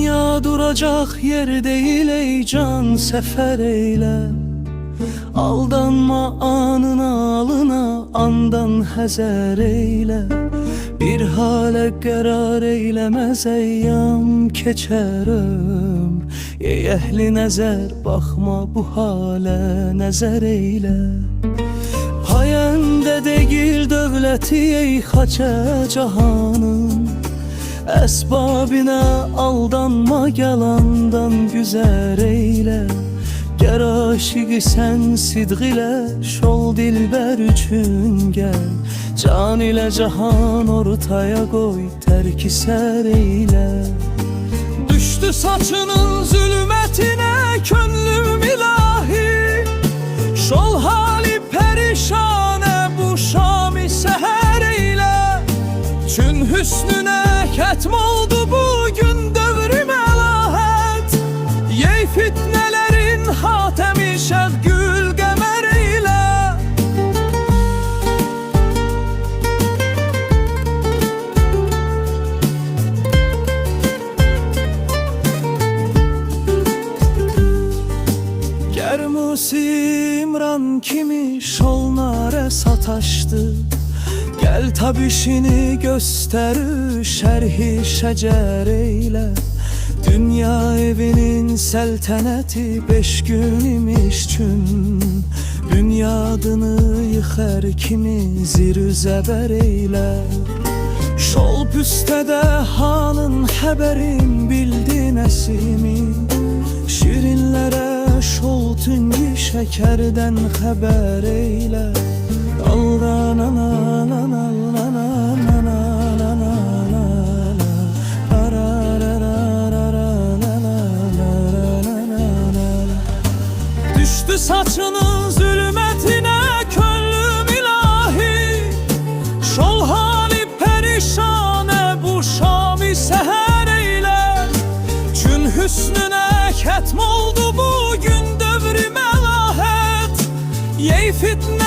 Dünya duracak yer değil ey can, sefer eyle. Aldanma anına alına, andan hezer eyle. Bir hale karar eylemez eyyam, keçer ömr. Ey ehli nezer, bakma bu hale, nezer eyle. Payende değil dövleti ey haçe cahanın. Esbabine aldanma, yalandan güzel eyle. Ger aşığı sen sidq ile, şol dilber üçün gel. Can ile cahan ortaya koy, terki ser eyle. Düştü saçının zulmetine könlüm ilahi. Şol hali perişane bu şami seher eyle. Çün hüsnüne ketm oldu bugün devrim elahet. Yey fitnelerin hatemi şevgül gemer eyle. Ger Musimran kimi şol nare sataştı. Gel tabişini gösterir, şerhi şecer eyle. Dünya evinin selteneti 5 gün imiş çün. Bünyadını yıkar kimi zir zeber eyle. Şol püstede hanın haberin bildi nesimin. Şirinlere şol tüngü şekerden haber eyle. Düştü saçının zulmetine könlüm ilahi. Şol hali perişane bu şami seher eyle. Çün hüsnüne ketm oldu bugün devrim elahet. Yey fitne